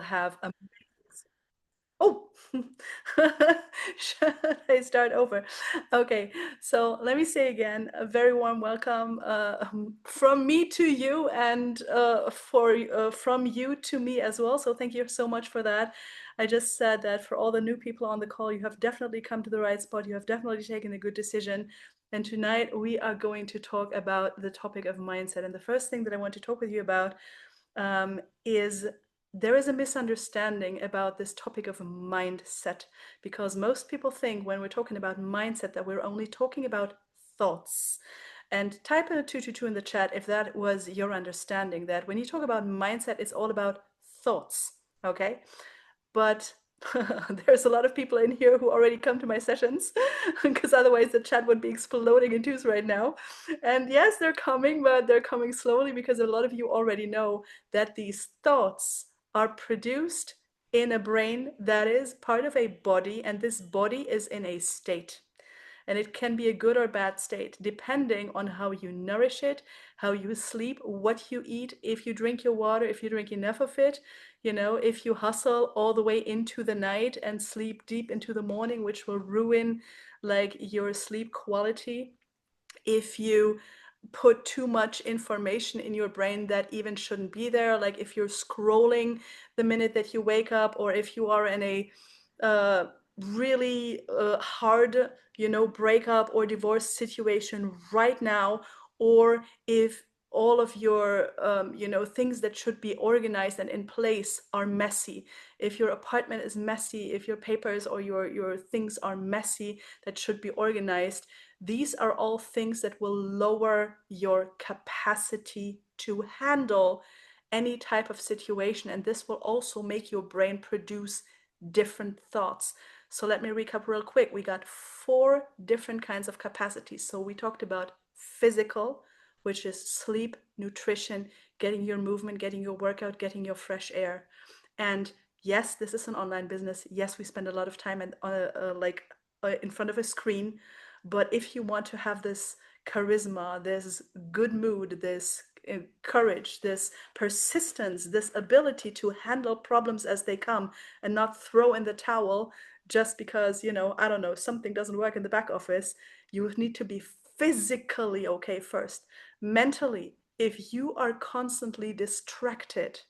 have a Oh, should I start over? Okay, so let me say again, a very warm welcome from me to you and from you to me as well. So thank you so much for that. I just said that for all the new people on the call, you have definitely come to the right spot. You have definitely taken a good decision. And tonight we are going to talk about the topic of mindset. And the first thing that I want to talk with you about is there is a misunderstanding about this topic of mindset, because most people think when we're talking about mindset that we're only talking about thoughts. And type in a 222 in the chat if that was your understanding, that when you talk about mindset, it's all about thoughts, okay? But there's a lot of people in here who already come to my sessions because otherwise the chat would be exploding in twos right now. And yes, they're coming, but they're coming slowly because a lot of you already know that these thoughts are produced in a brain that is part of a body, and this body is in a state. And it can be a good or bad state, depending on how you nourish it, how you sleep, what you eat, if you drink your water, if you drink enough of it, if you hustle all the way into the night and sleep deep into the morning, which will ruin like your sleep quality. If you put too much information in your brain that even shouldn't be there, like if you're scrolling the minute that you wake up, or if you are in a uh, really hard, breakup or divorce situation right now, or if all of your, things that should be organized and in place are messy. If your apartment is messy, if your papers or your things are messy that should be organized, these are all things that will lower your capacity to handle any type of situation. And this will also make your brain produce different thoughts. So let me recap real quick. We got 4 different kinds of capacities. So we talked about physical, which is sleep, nutrition, getting your movement, getting your workout, getting your fresh air. And yes, this is an online business. Yes, we spend a lot of time in front of a screen. But if you want to have this charisma, this good mood, this courage, this persistence, this ability to handle problems as they come and not throw in the towel just because, I don't know, something doesn't work in the back office, you need to be physically okay first. Mentally, if you are constantly distracted,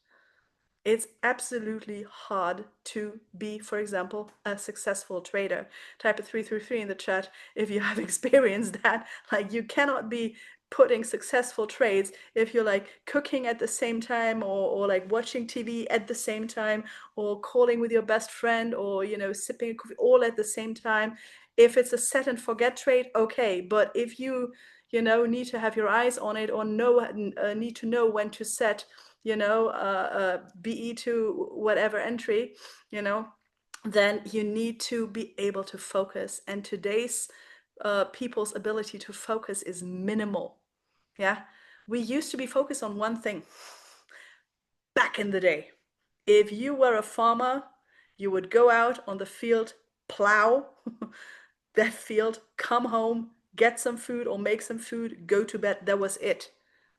it's absolutely hard to be, for example, a successful trader. Type a 333 in the chat if you have experienced that. Like, you cannot be putting successful trades if you're like cooking at the same time, or like watching TV at the same time, or calling with your best friend, or sipping a coffee all at the same time. If it's a set and forget trade, okay, but if you need to have your eyes on it, or need to know when to set BE to whatever entry, then you need to be able to focus. And today's people's ability to focus is minimal. Yeah. We used to be focused on one thing back in the day. If you were a farmer, you would go out on the field, plow that field, come home, get some food or make some food, go to bed. That was it.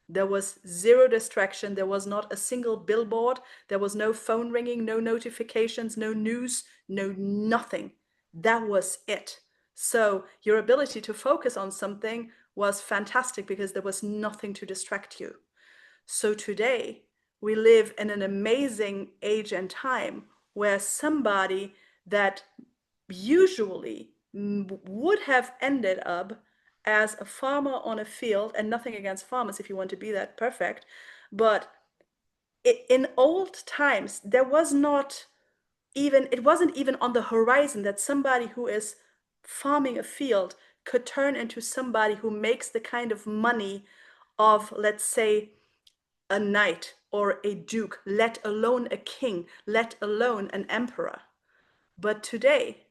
There was zero distraction. There was not a single billboard. There was no phone ringing, no notifications, no news, no nothing. That was it. So your ability to focus on something was fantastic because there was nothing to distract you. So today we live in an amazing age and time where somebody that usually would have ended up as a farmer on a field, and nothing against farmers if you want to be that perfect, but in old times there was not even, it wasn't even on the horizon that somebody who is farming a field could turn into somebody who makes the kind of money of, let's say, a knight or a duke, let alone a king, let alone an emperor. But today,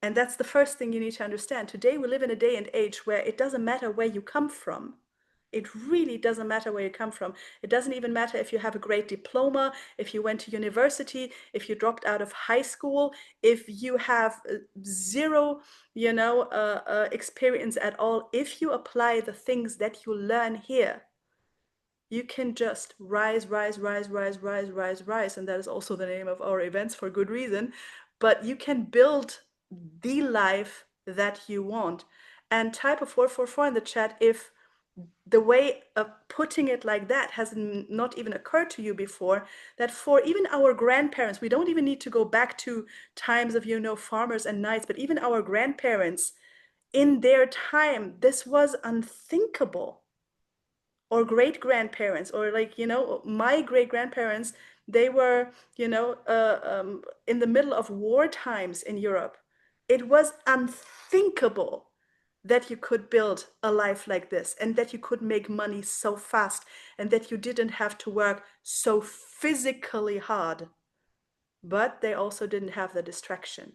and that's the first thing you need to understand, today we live in a day and age where it doesn't matter where you come from. It really doesn't matter where you come from. It doesn't even matter if you have a great diploma, if you went to university, if you dropped out of high school, if you have zero, experience at all. If you apply the things that you learn here, you can just rise, rise, rise, rise, rise, rise, rise. And that is also the name of our events for good reason. But you can build the life that you want. And type a 444 in the chat if the way of putting it like that has not even occurred to you before, that for even our grandparents, we don't even need to go back to times of, farmers and knights, but even our grandparents, in their time, this was unthinkable. Or great grandparents, or my great grandparents, they were, in the middle of war times in Europe. It was unthinkable that you could build a life like this, and that you could make money so fast, and that you didn't have to work so physically hard. But they also didn't have the distraction.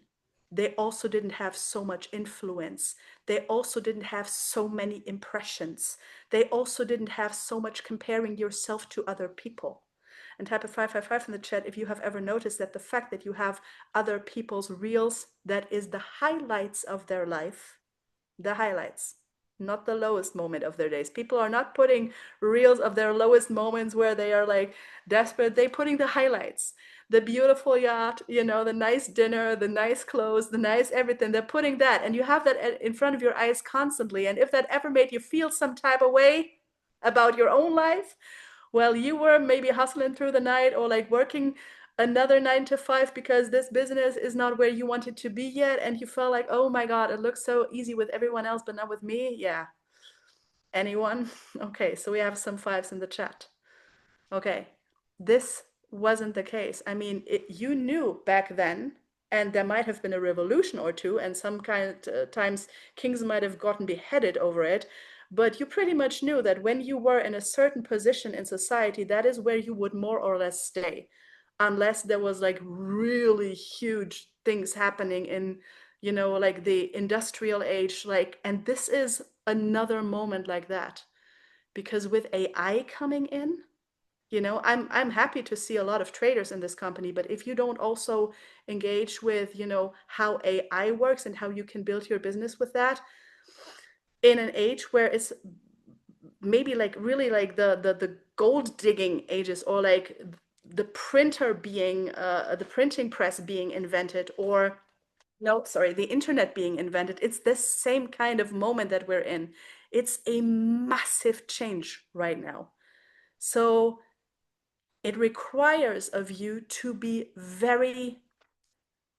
They also didn't have so much influence. They also didn't have so many impressions. They also didn't have so much comparing yourself to other people. And type a 555 in the chat if you have ever noticed that the fact that you have other people's reels, that is the highlights of their life, the highlights, not the lowest moment of their days. People are not putting reels of their lowest moments where they are like desperate. They're putting the highlights, the beautiful yacht, the nice dinner, the nice clothes, the nice everything. They're putting that, and you have that in front of your eyes constantly. And if that ever made you feel some type of way about your own life, well, you were maybe hustling through the night, or like working another 9 to 5 because this business is not where you want it to be yet, and you felt like, oh my god, it looks so easy with everyone else but not with me. Yeah. Anyone? Okay, so we have some fives in the chat. Okay, this wasn't the case. I mean, you knew back then, and there might have been a revolution or two, and some kind of times kings might have gotten beheaded over it, but you pretty much knew that when you were in a certain position in society, that is where you would more or less stay, unless there was like really huge things happening in, like the industrial age, and this is another moment like that. Because with AI coming in, I'm happy to see a lot of traders in this company, but if you don't also engage with, how AI works and how you can build your business with that in an age where it's maybe like really like the gold digging ages, or like the printing press being invented, or no, sorry, the internet being invented. It's this same kind of moment that we're in. It's a massive change right now. So it requires of you to be very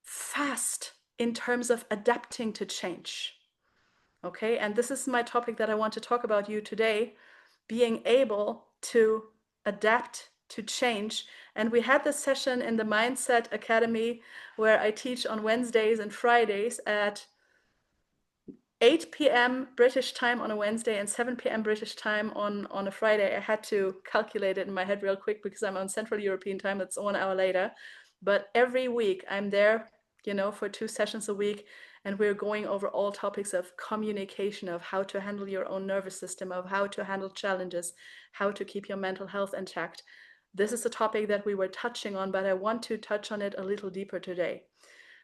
fast in terms of adapting to change. Okay, and this is my topic that I want to talk about you today, being able to adapt to change. And we had this session in the Mindset Academy where I teach on Wednesdays and Fridays at 8 p.m. British time on a Wednesday and 7 p.m. British time on a Friday. I had to calculate it in my head real quick because I'm on Central European time. That's 1 hour later. But every week I'm there, for 2 sessions a week. And we're going over all topics of communication, of how to handle your own nervous system, of how to handle challenges, how to keep your mental health intact. This is a topic that we were touching on, but I want to touch on it a little deeper today.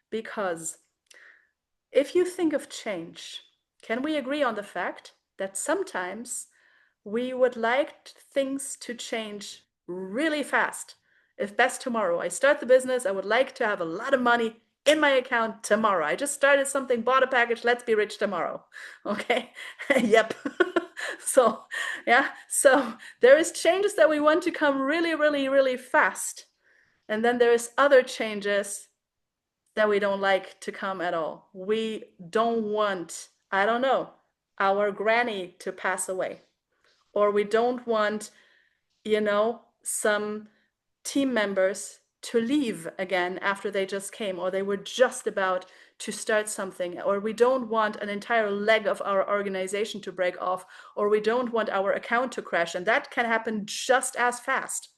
Because if you think of change, can we agree on the fact that sometimes we would like things to change really fast? If best tomorrow, I start the business, I would like to have a lot of money in my account tomorrow. I just started something, bought a package, let's be rich tomorrow. Okay, yep. So, yeah, so there is changes that we want to come really, really, really fast. And then there's other changes that we don't like to come at all. We don't want, I don't know, our granny to pass away. Or we don't want, some team members to leave again after they just came, or they were just about to start something, or we don't want an entire leg of our organization to break off, or we don't want our account to crash, and that can happen just as fast.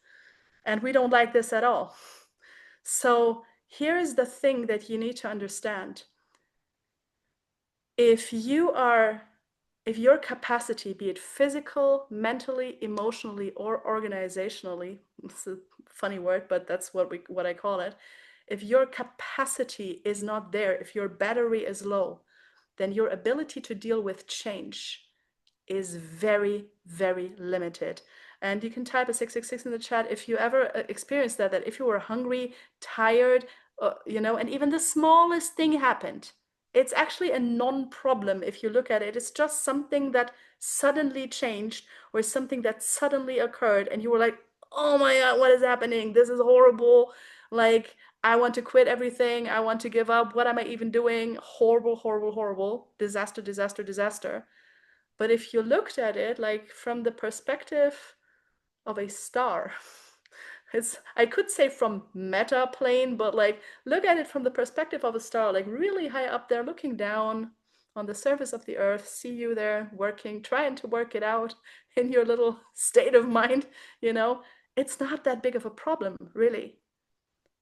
And we don't like this at all. So here is the thing that you need to understand. If your capacity, be it physical, mentally, emotionally, or organizationally, it's a funny word, but that's what I call it. If your capacity is not there, if your battery is low, then your ability to deal with change is very, very limited. And you can type a 666 in the chat if you ever experienced that, that if you were hungry, tired, and even the smallest thing happened, it's actually a non-problem if you look at it. It's just something that suddenly changed or something that suddenly occurred and you were like, oh my God, what is happening? This is horrible. Like, I want to quit everything. I want to give up. What am I even doing? Horrible, horrible, horrible. Disaster, disaster, disaster. But if you looked at it like from the perspective of a star, I could say from meta plane, but like look at it from the perspective of a star, like really high up there, looking down on the surface of the earth, see you there working, trying to work it out in your little state of mind, it's not that big of a problem, really.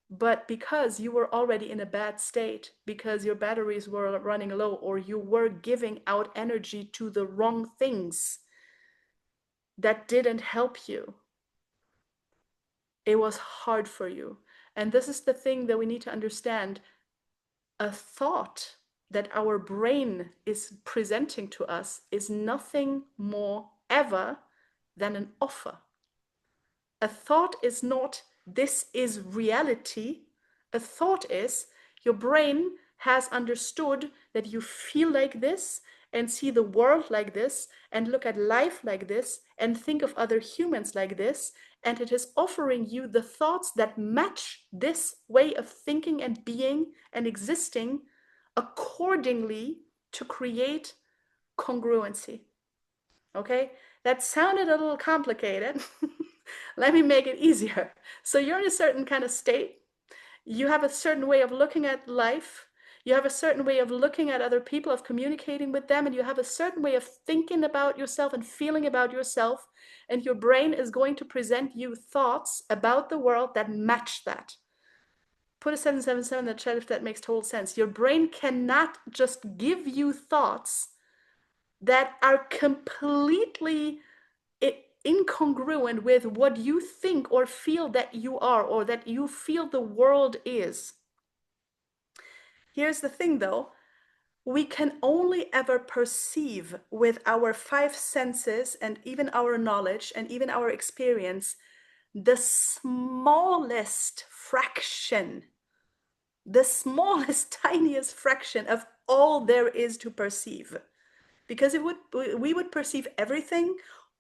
But because you were already in a bad state, because your batteries were running low, or you were giving out energy to the wrong things that didn't help you, it was hard for you. And this is the thing that we need to understand. A thought that our brain is presenting to us is nothing more ever than an offer. A thought is not, this is reality. A thought is, your brain has understood that you feel like this and see the world like this and look at life like this and think of other humans like this. And it is offering you the thoughts that match this way of thinking and being and existing accordingly to create congruency. Okay, that sounded a little complicated. Let me make it easier. So you're in a certain kind of state. You have a certain way of looking at life. You have a certain way of looking at other people, of communicating with them, and you have a certain way of thinking about yourself and feeling about yourself. And your brain is going to present you thoughts about the world that match that. Put a 777 in the chat if that makes total sense. Your brain cannot just give you thoughts that are completely incongruent with what you think or feel that you are, or that you feel the world is. Here's the thing though, we can only ever perceive with our five senses and even our knowledge and even our experience the smallest fraction, the smallest, tiniest fraction of all there is to perceive. Because we would perceive everything,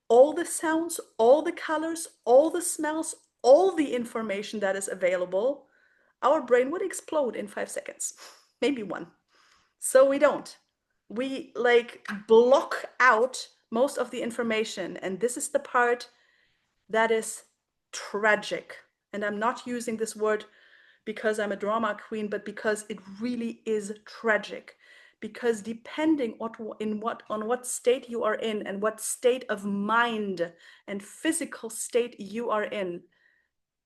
all the sounds, all the colors, all the smells, all the information that is available. Our brain would explode in 5 seconds, maybe one. So we don't. We like block out most of the information. And this is the part that is tragic. And I'm not using this word because I'm a drama queen, but because it really is tragic. Because depending on what state you are in and what state of mind and physical state you are in,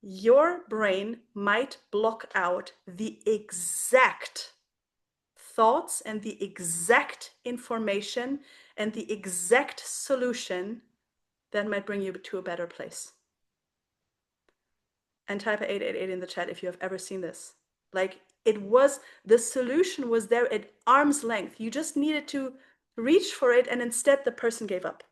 your brain might block out the exact thoughts and the exact information and the exact solution that might bring you to a better place. And type 888 in the chat if you have ever seen this. Like, the solution was there at arm's length. You just needed to reach for it, and instead the person gave up.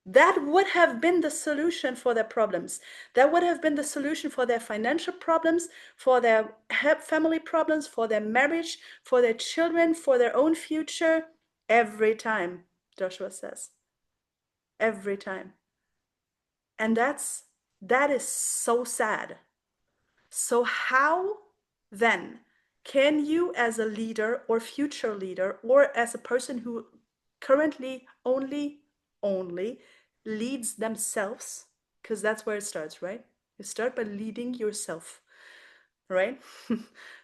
That would have been the solution for their problems. That would have been the solution for their financial problems, for their family problems, for their marriage, for their children, for their own future. Every time, Joshua says. Every time. And that is so sad. So how then can you, as a leader or future leader, or as a person who currently only leads themselves, because that's where it starts, right? You start by leading yourself, right?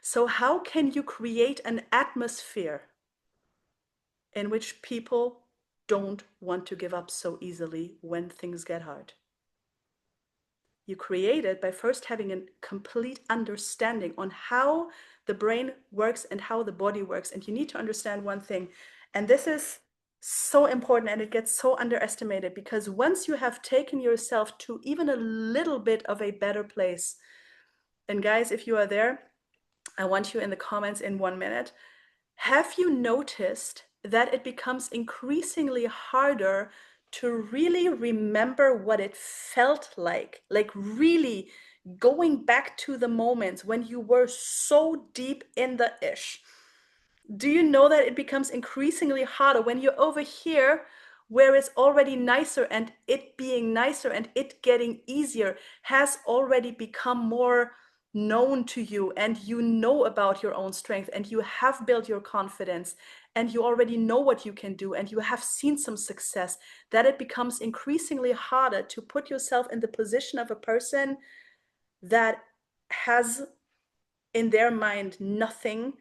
So how can you create an atmosphere in which people don't want to give up so easily when things get hard? You create it by first having a complete understanding on how the brain works and how the body works. And you need to understand one thing, and this is so important, and it gets so underestimated, because once you have taken yourself to even a little bit of a better place, and guys, if you are there, I want you in the comments in 1 minute. Have you noticed that it becomes increasingly harder to really remember what it felt like really going back to the moments when you were so deep in the ish. Do you know that it becomes increasingly harder when you're over here where it's already nicer, and it being nicer and it getting easier has already become more known to you, and you know about your own strength, and you have built your confidence, and you already know what you can do, and you have seen some success, that it becomes increasingly harder to put yourself in the position of a person that has in their mind nothing,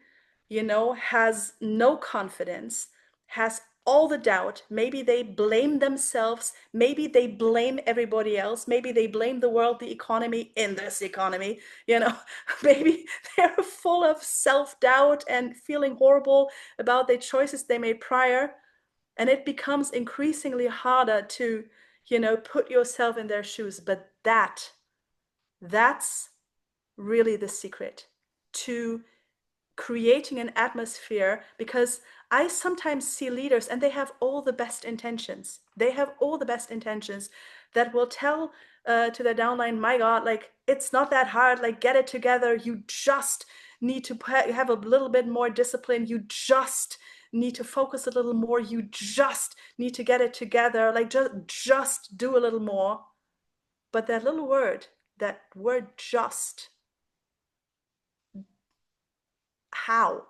has no confidence, has all the doubt. Maybe they blame themselves. Maybe they blame everybody else. Maybe they blame the world, the economy, in this economy. Maybe they're full of self-doubt and feeling horrible about the choices they made prior. And it becomes increasingly harder to, put yourself in their shoes. But that's really the secret to creating an atmosphere, because I sometimes see leaders and they have all the best intentions. They have all the best intentions that will tell to their downline, my God, like, it's not that hard, like, get it together. You just need to have a little bit more discipline. You just need to focus a little more. You just need to get it together. Like, just do a little more. But that little word, that word just, how?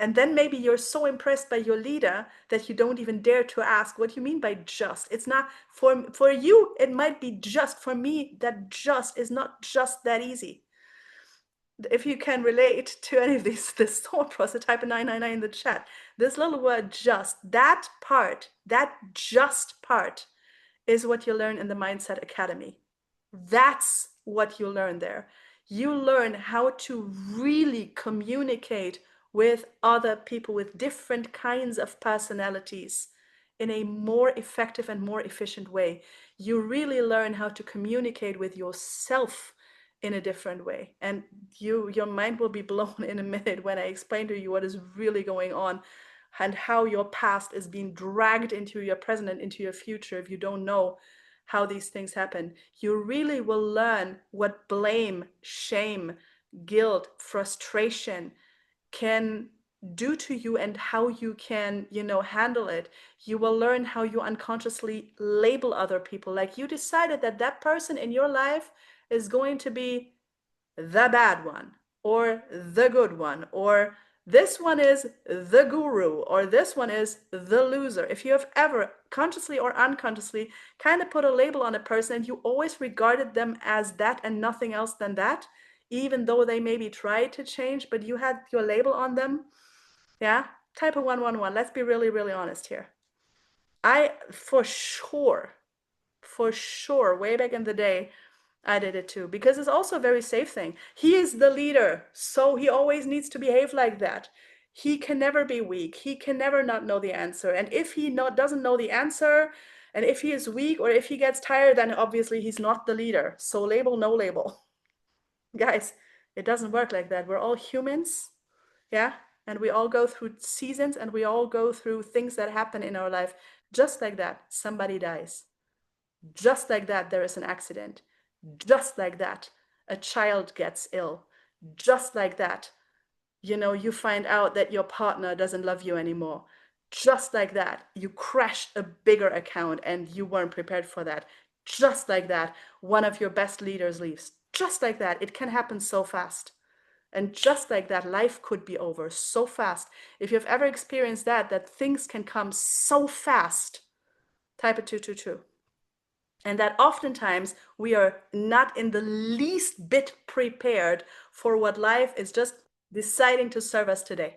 And then maybe you're so impressed by your leader that you don't even dare to ask, what do you mean by just? It's not, for you, it might be just. For me, that just is not just that easy. If you can relate to any of this thought process, type a 999 in the chat. This little word just, that just part is what you learn in the Mindset Academy. That's what you learn there. You learn how to really communicate with other people with different kinds of personalities in a more effective and more efficient way. You really learn how to communicate with yourself in a different way. And your mind will be blown in a minute when I explain to you what is really going on and how your past is being dragged into your present and into your future if you don't know how these things happen. You really will learn what blame, shame, guilt, frustration can do to you and how you can, handle it. You will learn how you unconsciously label other people. Like, you decided that that person in your life is going to be the bad one or the good one, or this one is the guru, or this one is the loser. If you have ever consciously or unconsciously kind of put a label on a person and you always regarded them as that and nothing else than that, even though they maybe tried to change, but you had your label on them, yeah, type a 111. Let's be really, really honest here. I, for sure, way back in the day, I did it too, because it's also a very safe thing. He is the leader, so he always needs to behave like that. He can never be weak. He can never not know the answer. And if he doesn't know the answer, and if he is weak or if he gets tired, then obviously he's not the leader. So label, no label. Guys, it doesn't work like that. We're all humans, yeah? And we all go through seasons, and we all go through things that happen in our life. Just like that, somebody dies. Just like that, there is an accident. Just like that, a child gets ill. Just like that, you find out that your partner doesn't love you anymore. Just like that, you crash a bigger account and you weren't prepared for that. Just like that, one of your best leaders leaves. Just like that, it can happen so fast. And just like that, life could be over so fast. If you've ever experienced that things can come so fast, type a 222. And that oftentimes we are not in the least bit prepared for what life is just deciding to serve us today.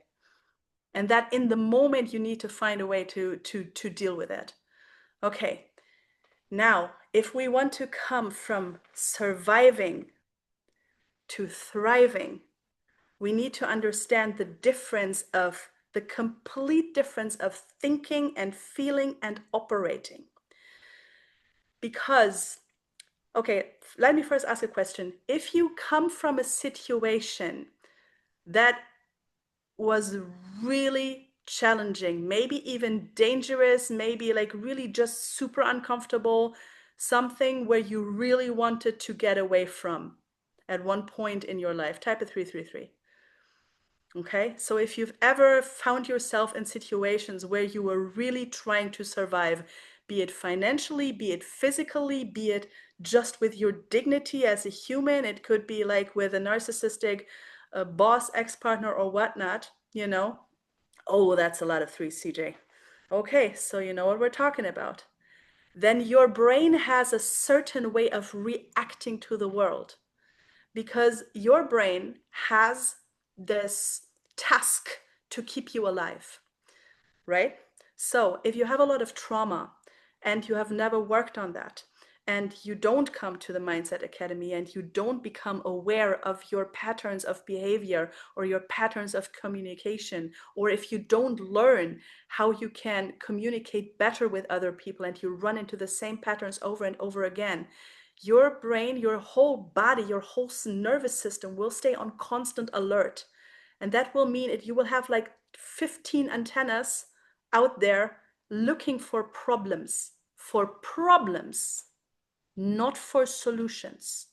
And that in the moment you need to find a way to deal with it. Okay, now if we want to come from surviving to thriving, we need to understand the complete difference of thinking and feeling and operating. Because, okay, let me first ask a question. If you come from a situation that was really challenging, maybe even dangerous, maybe like really just super uncomfortable, something where you really wanted to get away from at one point in your life. Type a 333. Okay, so if you've ever found yourself in situations where you were really trying to survive, be it financially, be it physically, be it just with your dignity as a human, it could be like with a narcissistic boss, ex-partner, or whatnot, you know. Oh, that's a lot of threes, CJ. Okay, so you know what we're talking about. Then your brain has a certain way of reacting to the world because your brain has this task to keep you alive, right? So if you have a lot of trauma and you have never worked on that, and you don't come to the Mindset Academy and you don't become aware of your patterns of behavior or your patterns of communication, or if you don't learn how you can communicate better with other people and you run into the same patterns over and over again, your brain, your whole body, your whole nervous system will stay on constant alert. And that will mean that you will have like 15 antennas out there looking for problems, not for solutions.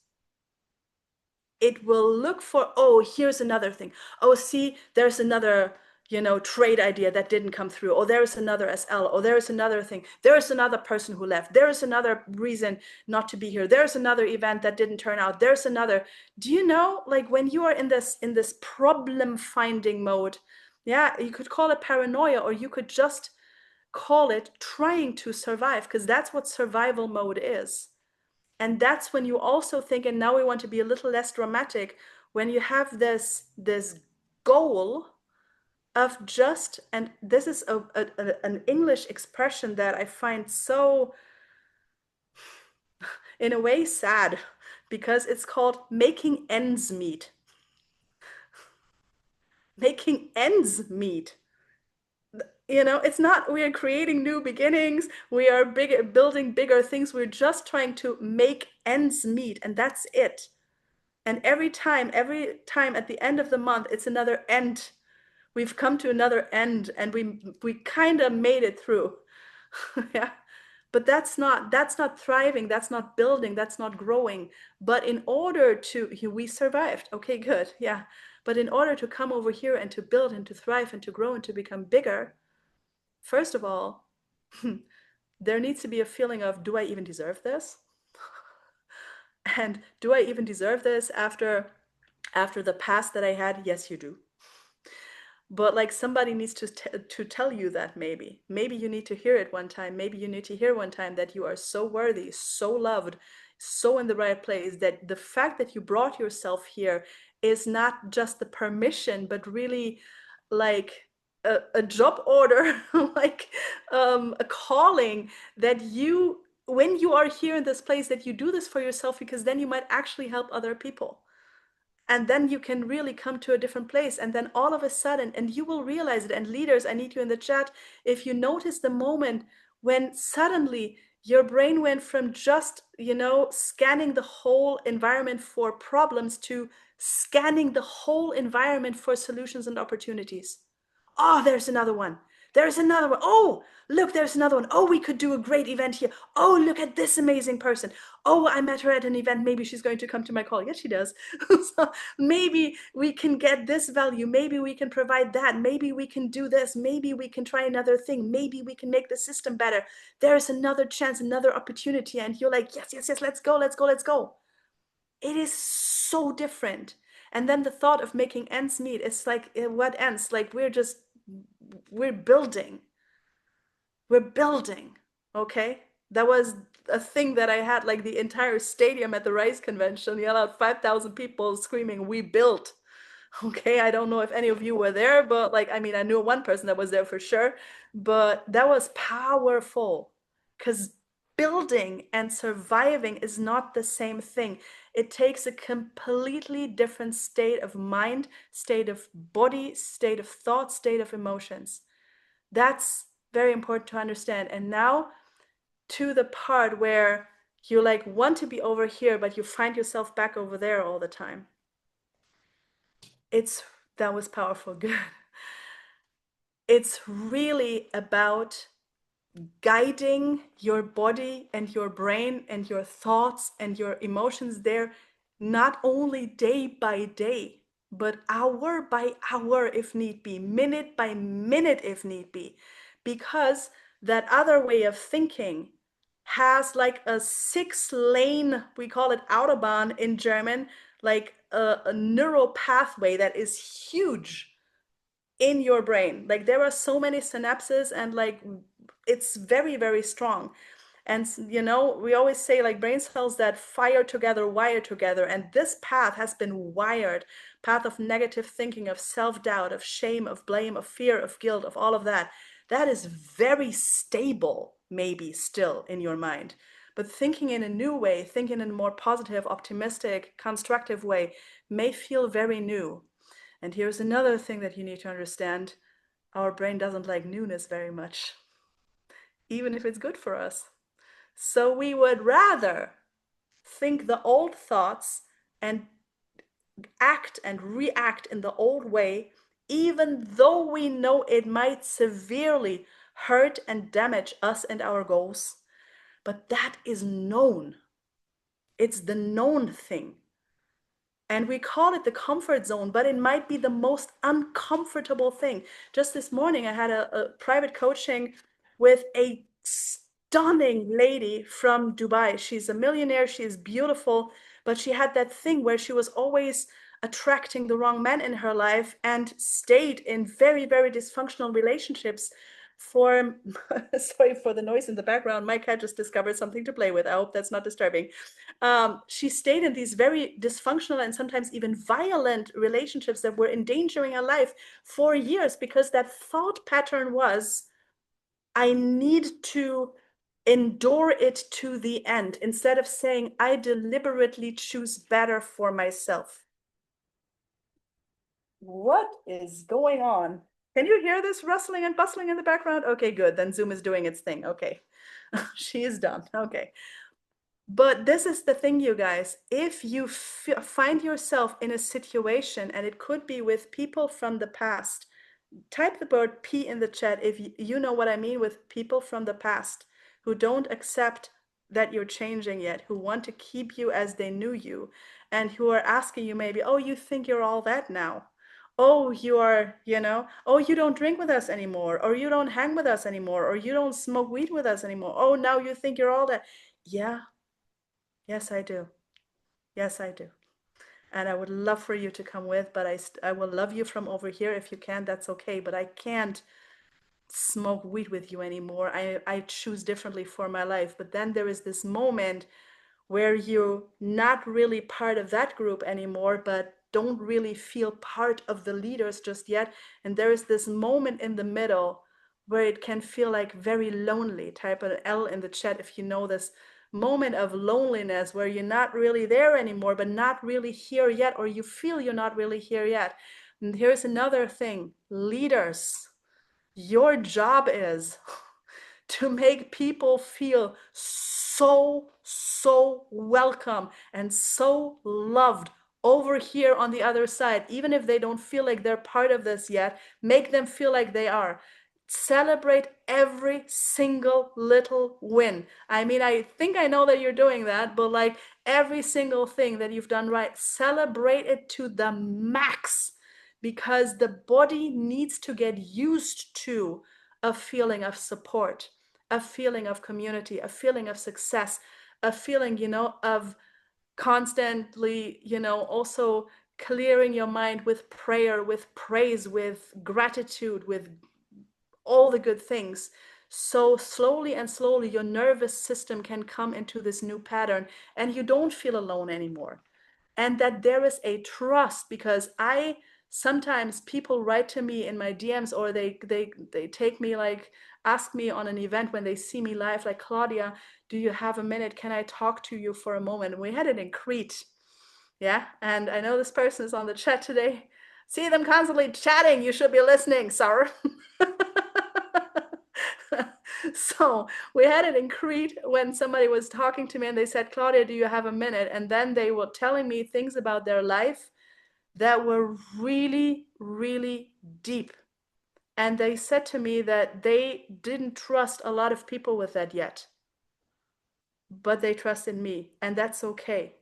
It will look for, oh, here's another thing. Oh, see, there's another, trade idea that didn't come through. Oh, there's another SL. Oh, there's another thing. There's another person who left. There's another reason not to be here. There's another event that didn't turn out. There's another. Do you know, like when you are in this problem finding mode, yeah, you could call it paranoia, or you could just call it trying to survive, because that's what survival mode is. And that's when you also think, and now we want to be a little less dramatic, when you have this goal of just, and this is an English expression that I find so, in a way, sad, because it's called making ends meet. Making ends meet. It's not we are creating new beginnings, we are building bigger things, we're just trying to make ends meet, and that's it. And every time at the end of the month, it's another end. We've come to another end, and we kind of made it through. Yeah. But that's not thriving, that's not building, that's not growing. But in order to, we survived. Okay, good. Yeah. But in order to come over here and to build and to thrive and to grow and to become bigger, first of all, there needs to be a feeling of, do I even deserve this? And do I even deserve this after the past that I had? Yes, you do. But like somebody needs to tell you that. Maybe you need to hear it one time. Maybe you need to hear one time that you are so worthy, so loved, so in the right place, that the fact that you brought yourself here is not just the permission, but really like a job order, like a calling, that you, when you are here in this place, that you do this for yourself, because then you might actually help other people. And then you can really come to a different place. And then all of a sudden, and you will realize it, and leaders, I need you in the chat, if you notice the moment when suddenly your brain went from just, scanning the whole environment for problems to scanning the whole environment for solutions and opportunities. Oh, there's another one. There's another one. Oh, look, there's another one. Oh, we could do a great event here. Oh, look at this amazing person. Oh, I met her at an event. Maybe she's going to come to my call. Yes, she does. So maybe we can get this value. Maybe we can provide that. Maybe we can do this. Maybe we can try another thing. Maybe we can make the system better. There's another chance, another opportunity. And you're like, yes, yes, yes, let's go, let's go, let's go. It is so different. And then the thought of making ends meet, it's like, what ends? Like we're building. We're building. Okay? That was a thing that I had, like the entire stadium at the Rice Convention yell out, 5,000 people screaming, "We built." Okay, I don't know if any of you were there, but like, I mean, I knew one person that was there for sure, but that was powerful, because building and surviving is not the same thing. It takes a completely different state of mind, state of body, state of thought, state of emotions. That's very important to understand. And now to the part where you like want to be over here, but you find yourself back over there all the time. That was powerful. Good. it's really about guiding your body and your brain and your thoughts and your emotions there, not only day by day, but hour by hour if need be, minute by minute if need be. Because that other way of thinking has like a 6 lane, we call it Autobahn in German, like a neural pathway that is huge in your brain. Like there are so many synapses, and like it's very, very strong. And you know, we always say like brain cells that fire together wire together, and this path has been wired. Path of negative thinking, of self-doubt, of shame, of blame, of fear, of guilt, of all of that. That is very stable, maybe still in your mind. But thinking in a new way, thinking in a more positive, optimistic, constructive way may feel very new. And here's another thing that you need to understand. Our brain doesn't like newness very much, even if it's good for us. So we would rather think the old thoughts and act and react in the old way, even though we know it might severely hurt and damage us and our goals. But that is known. It's the known thing. And we call it the comfort zone, but it might be the most uncomfortable thing. Just this morning, I had a private coaching with a stunning lady from Dubai. She's a millionaire, she is beautiful, but she had that thing where she was always attracting the wrong men in her life and stayed in very, very dysfunctional relationships for, sorry for the noise in the background. My cat just discovered something to play with. I hope that's not disturbing. She stayed in these very dysfunctional and sometimes even violent relationships that were endangering her life for years, because that thought pattern was, I need to endure it to the end, instead of saying, I deliberately choose better for myself. What is going on? Can you hear this rustling and bustling in the background? Okay, good. Then Zoom is doing its thing. Okay. She is done. Okay. But this is the thing, you guys. If you find yourself in a situation, and it could be with people from the past, type the word P in the chat if you know what I mean with people from the past who don't accept that you're changing yet, who want to keep you as they knew you, and who are asking you maybe, oh, you think you're all that now? Oh, you are, oh, you don't drink with us anymore, or you don't hang with us anymore, or you don't smoke weed with us anymore. Oh, now you think you're all that. Yeah, yes, I do. Yes, I do. And I would love for you to come with, but I will love you from over here. If you can, that's okay. But I can't smoke weed with you anymore. I choose differently for my life. But then there is this moment where you're not really part of that group anymore, but don't really feel part of the leaders just yet. And there is this moment in the middle where it can feel like very lonely. Type an L in the chat if you know this moment of loneliness where you're not really there anymore, but not really here yet, or you feel you're not really here yet. And here's another thing, leaders, your job is to make people feel so welcome and so loved over here on the other side. Even if they don't feel like they're part of this yet, make them feel like they are. Celebrate every single little win. I mean, I think I know that you're doing that, but like every single thing that you've done right, celebrate it to the max, because the body needs to get used to a feeling of support, a feeling of community, a feeling of success, a feeling, of constantly, also clearing your mind with prayer, with praise, with gratitude, with all the good things. So slowly and slowly, your nervous system can come into this new pattern, and you don't feel alone anymore. And that there is a trust, because sometimes people write to me in my DMs, or they take me, like ask me on an event when they see me live, like, Claudia, do you have a minute? Can I talk to you for a moment? And we had it in Crete. Yeah. And I know this person is on the chat today. See them constantly chatting. You should be listening, sir. So we had it in Crete when somebody was talking to me and they said, Claudia, do you have a minute? And then they were telling me things about their life that were really, really deep. And they said to me that they didn't trust a lot of people with that yet, but they trusted me, and that's okay.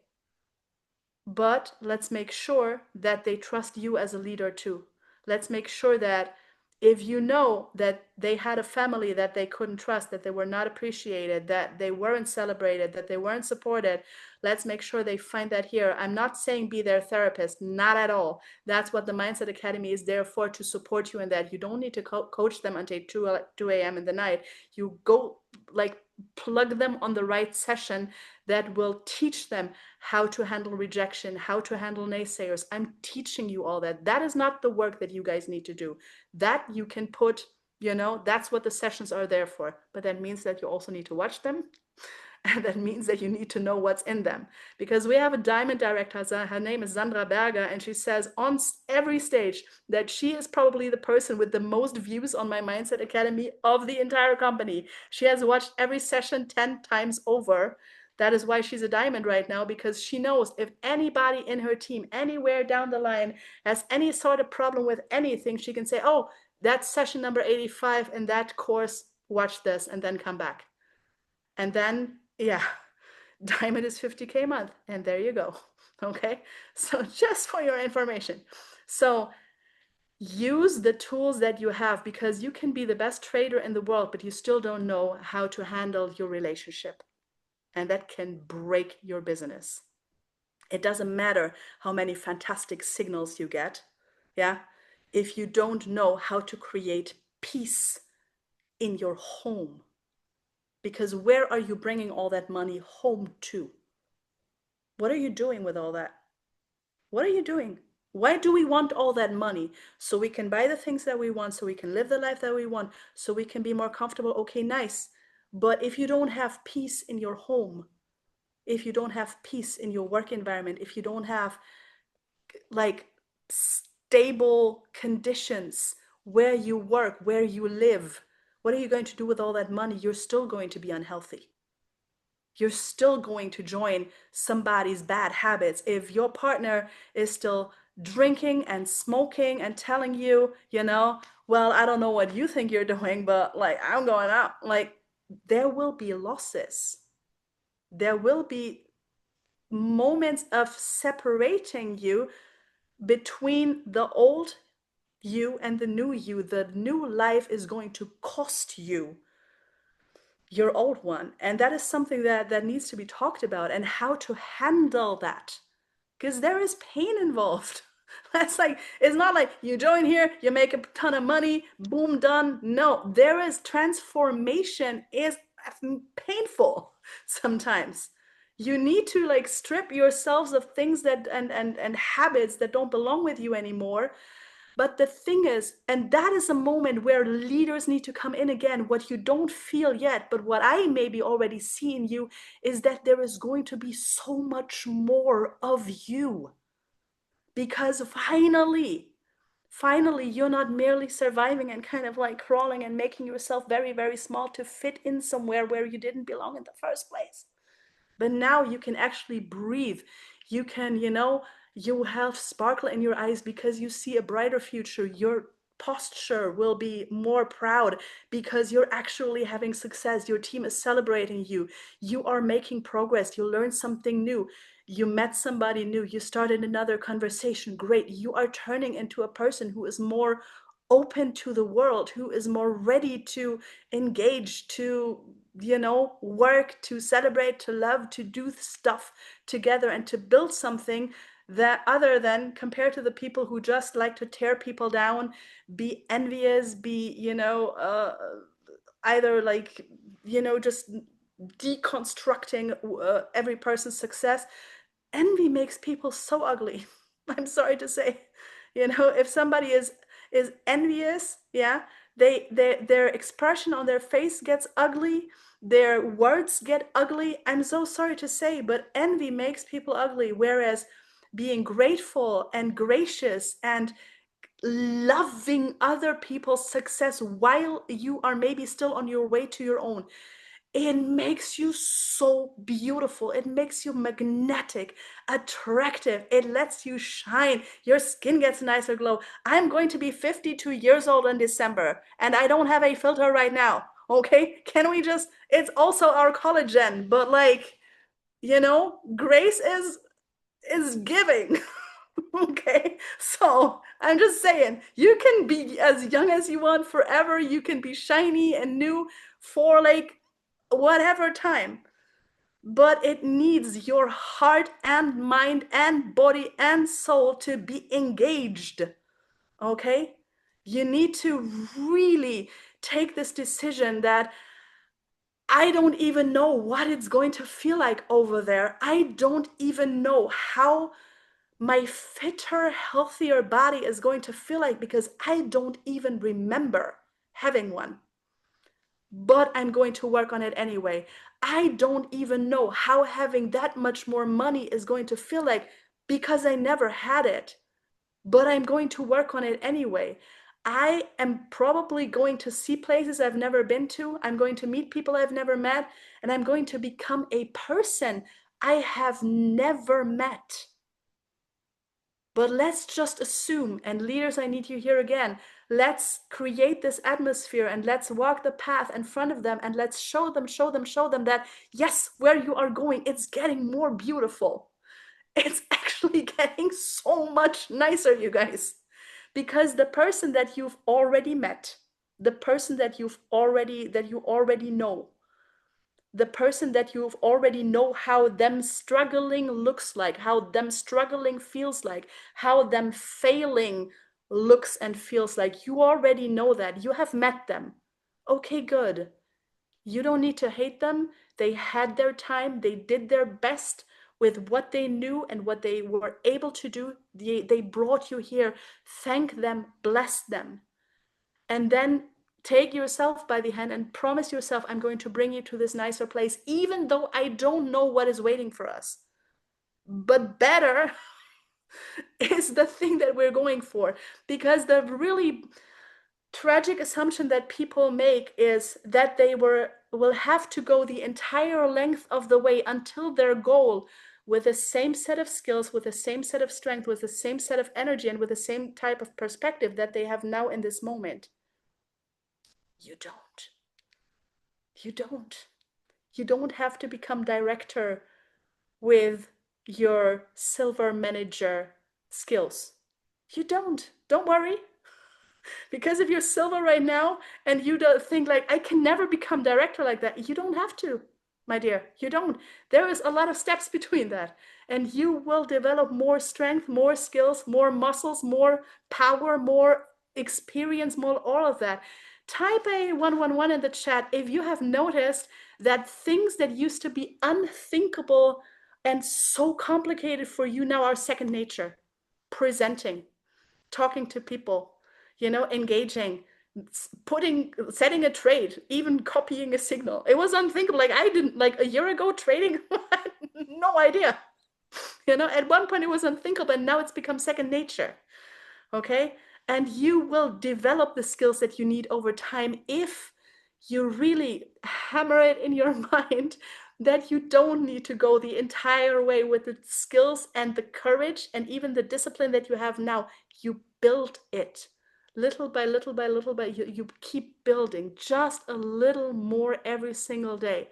But let's make sure that they trust you as a leader too. Let's make sure that if you know that they had a family that they couldn't trust, that they were not appreciated, that they weren't celebrated, that they weren't supported, let's make sure they find that here. I'm not saying be their therapist, not at all. That's what the Mindset Academy is there for, to support you in that. You don't need to coach them until 2 a.m. in the night. You go like plug them on the right session that will teach them how to handle rejection, how to handle naysayers. I'm teaching you all that. That is not the work that you guys need to do. That you can put, that's what the sessions are there for. But that means that you also need to watch them. And that means that you need to know what's in them. Because we have a diamond director, her name is Sandra Berger, and she says on every stage that she is probably the person with the most views on my Mindset Academy of the entire company. She has watched every session 10 times over. That is why she's a diamond right now, because she knows if anybody in her team, anywhere down the line, has any sort of problem with anything, she can say, oh, that's session number 85 in that course, watch this, and then come back. And then, yeah, diamond is 50K a month. And there you go. Okay. So just for your information. So use the tools that you have, because you can be the best trader in the world, but you still don't know how to handle your relationship. And that can break your business. It doesn't matter how many fantastic signals you get. Yeah. If you don't know how to create peace in your home, because where are you bringing all that money home to? What are you doing with all that? What are you doing? Why do we want all that money? So we can buy the things that we want, so we can live the life that we want, so we can be more comfortable. Okay, nice. But if you don't have peace in your home, if you don't have peace in your work environment, if you don't have like stable conditions where you work, where you live, what are you going to do with all that money? You're still going to be unhealthy. You're still going to join somebody's bad habits. If your partner is still drinking and smoking and telling you, well, I don't know what you think you're doing, but like, I'm going out, like, there will be losses. There will be moments of separating you between the old you and the new you. The new life is going to cost you your old one. And that is something that needs to be talked about, and how to handle that, because there is pain involved. That's like, it's not like you join here, you make a ton of money, boom, done. No, there is transformation, is painful sometimes. You need to like strip yourselves of things that and habits that don't belong with you anymore. But the thing is, and that is a moment where leaders need to come in again. What you don't feel yet, but what I maybe already see in you, is that there is going to be so much more of you. Because finally, you're not merely surviving and kind of like crawling and making yourself very, very small to fit in somewhere where you didn't belong in the first place. But now you can actually breathe. You can, you have sparkle in your eyes because you see a brighter future. Your posture will be more proud because you're actually having success. Your team is celebrating you. You are making progress. You learned something new. You met somebody new. You started another conversation. Great. You are turning into a person who is more open to the world, who is more ready to engage, to work, to celebrate, to love, to do stuff together, and to build something that, other than compared to the people who just like to tear people down, be envious, be either like just deconstructing every person's success. Envy makes people so ugly. I'm sorry to say. If somebody is envious, yeah, their expression on their face gets ugly, their words get ugly. I'm so sorry to say, but envy makes people ugly. Whereas being grateful and gracious and loving other people's success while you are maybe still on your way to your own, it makes you so beautiful. It makes you magnetic, attractive. It lets you shine. Your skin gets a nicer glow. I'm going to be 52 years old in December, and I don't have a filter right now. Okay? Can we just, it's also our collagen, but like, you know, grace is giving. Okay, so I'm just saying, you can be as young as you want forever. You can be shiny and new for like whatever time, but it needs your heart and mind and body and soul to be engaged. Okay, you need to really take this decision that I don't even know what it's going to feel like over there. I don't even know how my fitter, healthier body is going to feel like, because I don't even remember having one. But I'm going to work on it anyway. I don't even know how having that much more money is going to feel like, because I never had it. But I'm going to work on it anyway. I am probably going to see places I've never been to. I'm going to meet people I've never met, and I'm going to become a person I have never met. But let's just assume, and leaders, I need you here again, let's create this atmosphere and let's walk the path in front of them, and let's show them that yes, where you are going, it's getting more beautiful. It's actually getting so much nicer, you guys, because the person that you've already met, the person that you already know, the person that you already know how them struggling looks like, how them struggling feels like, how them failing looks and feels like. You already know that. You have met them. Okay, good. You don't need to hate them. They had their time. They did their best with what they knew and what they were able to do. They brought you here. Thank them, bless them. And then take yourself by the hand and promise yourself, I'm going to bring you to this nicer place, even though I don't know what is waiting for us. But better is the thing that we're going for, because the really tragic assumption that people make is that they will have to go the entire length of the way until their goal with the same set of skills, with the same set of strength, with the same set of energy, and with the same type of perspective that they have now in this moment. You don't. You don't. You don't have to become director with your silver manager skills. You don't. Don't worry. Because if you're silver right now and you don't think like, I can never become director like that, you don't have to, my dear. You don't. There is a lot of steps between that. And you will develop more strength, more skills, more muscles, more power, more experience, more all of that. Type a 111 in the chat if you have noticed that things that used to be unthinkable and so complicated for you now are second nature. Presenting, talking to people, you know, engaging, setting a trade, even copying a signal. It was unthinkable. Like, I didn't, like a year ago, trading, no idea. You know, at one point it was unthinkable, and now it's become second nature. Okay? And you will develop the skills that you need over time if you really hammer it in your mind that you don't need to go the entire way with the skills and the courage and even the discipline that you have now. You build it little by little by little by you keep building just a little more every single day.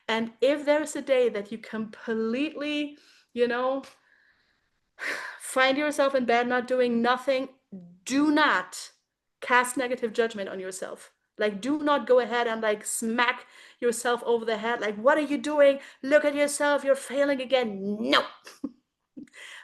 And if there's a day that you completely, you know, find yourself in bed not doing nothing, do not cast negative judgment on yourself. Like, do not go ahead and like smack yourself over the head. Like, what are you doing? Look at yourself. You're failing again. No.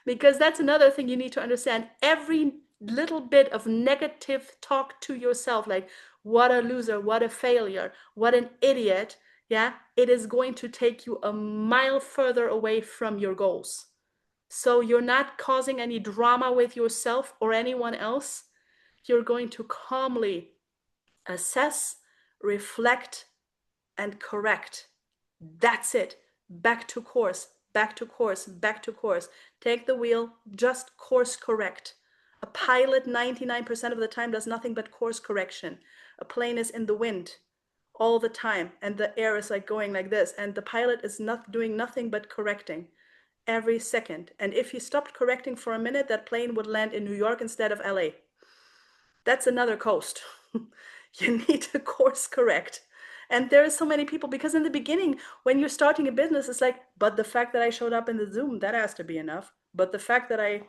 Because that's another thing you need to understand. Every little bit of negative talk to yourself, like, what a loser, what a failure, what an idiot. Yeah, it is going to take you a mile further away from your goals. So you're not causing any drama with yourself or anyone else. You're going to calmly assess, reflect, and correct. That's it. Back to course, back to course, back to course. Take the wheel, just course correct. A pilot 99% of the time does nothing but course correction. A plane is in the wind. all the time, and the air is like going like this, and the pilot is not doing nothing but correcting every second. And if he stopped correcting for a minute, that plane would land in New York instead of LA. That's another coast. You need to course correct. And there are so many people, because in the beginning, when you're starting a business, it's like, but the fact that I showed up in the Zoom, that has to be enough. But the fact that I,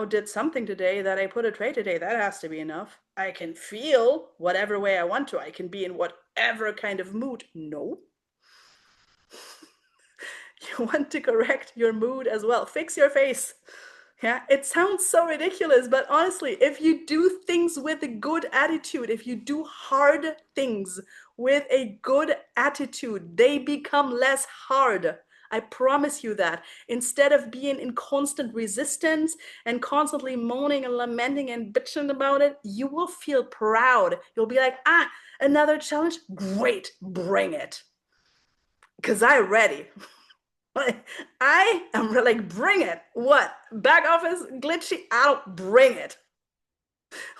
did something today, that I put a trade today, that has to be enough. I can feel whatever way I want to. I can be in whatever kind of mood. No. You want to correct your mood as well. Fix your face. Yeah, it sounds so ridiculous, but honestly, if you do things with a good attitude, if you do hard things with a good attitude, they become less hard. I promise you that. Instead of being in constant resistance and constantly moaning and lamenting and bitching about it, you will feel proud. You'll be like, another challenge? Great, bring it. Because I'm ready. Like, I am like, bring it. What? Back office glitchy? I don't bring it.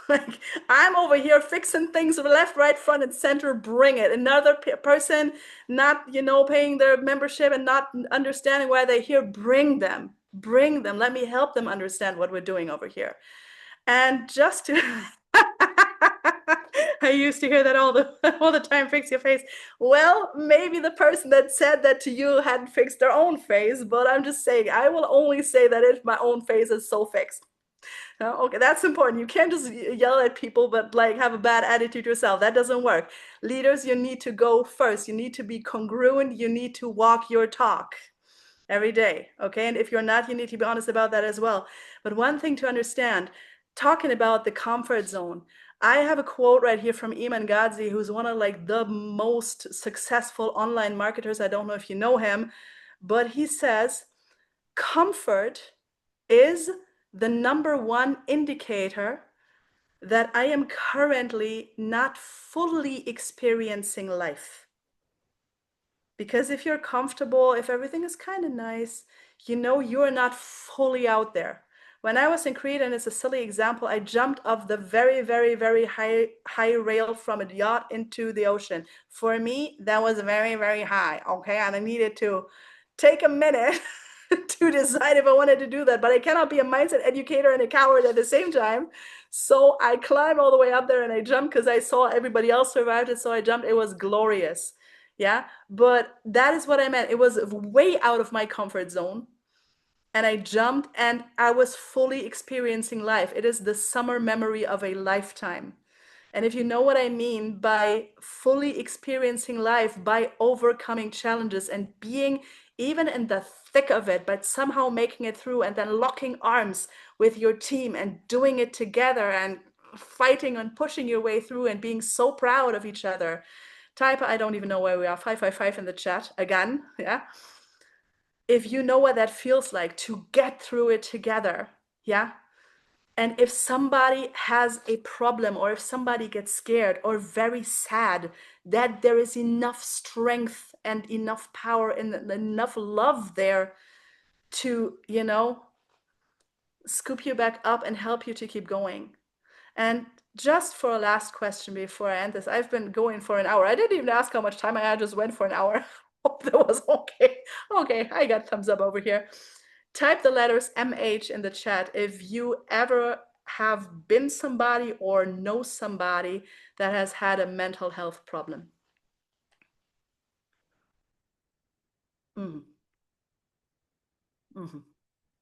Like, I'm over here fixing things left, right, front, and center. Bring it. Another person not, paying their membership and not understanding why they're here. Bring them. Bring them. Let me help them understand what we're doing over here. And just to I used to hear that all the all the time, fix your face. Well, maybe the person that said that to you hadn't fixed their own face, but I'm just saying, I will only say that if my own face is so fixed. Okay, that's important. You can't just yell at people, but like have a bad attitude yourself. That doesn't work. Leaders, you need to go first. You need to be congruent. You need to walk your talk every day. Okay. And if you're not, you need to be honest about that as well. But one thing to understand, talking about the comfort zone, I have a quote right here from Iman Gadzhi, who's one of like the most successful online marketers. I don't know if you know him, but he says, comfort is the number one indicator that I am currently not fully experiencing life. Because if you're comfortable, if everything is kind of nice, you're not fully out there. When I was in Crete, and it's a silly example, I jumped off the very, very, very high rail from a yacht into the ocean. For me, that was very, very high. Okay, and I needed to take a minute to decide if I wanted to do that. But I cannot be a mindset educator and a coward at the same time. So I climbed all the way up there and I jumped because I saw everybody else survived it. So I jumped. It was glorious. Yeah, but that is what I meant. It was way out of my comfort zone. And I jumped and I was fully experiencing life. It is the summer memory of a lifetime. And if you know what I mean by fully experiencing life, by overcoming challenges and being even in the thick of it, but somehow making it through and then locking arms with your team and doing it together and fighting and pushing your way through and being so proud of each other. Type, I don't even know where we are, 555 in the chat again. Yeah. If you know what that feels like to get through it together. Yeah. And if somebody has a problem or if somebody gets scared or very sad, that there is enough strength and enough power and enough love there to, scoop you back up and help you to keep going. And just for a last question before I end this, I've been going for an hour. I didn't even ask how much time I had, just went for an hour. Hope that was okay. Okay, I got thumbs up over here. Type the letters MH in the chat if you ever have been somebody or know somebody that has had a mental health problem. Mm-hmm. Mm-hmm.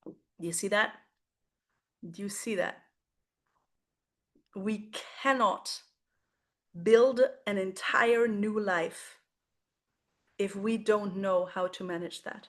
Do you see that? Do you see that? We cannot build an entire new life if we don't know how to manage that,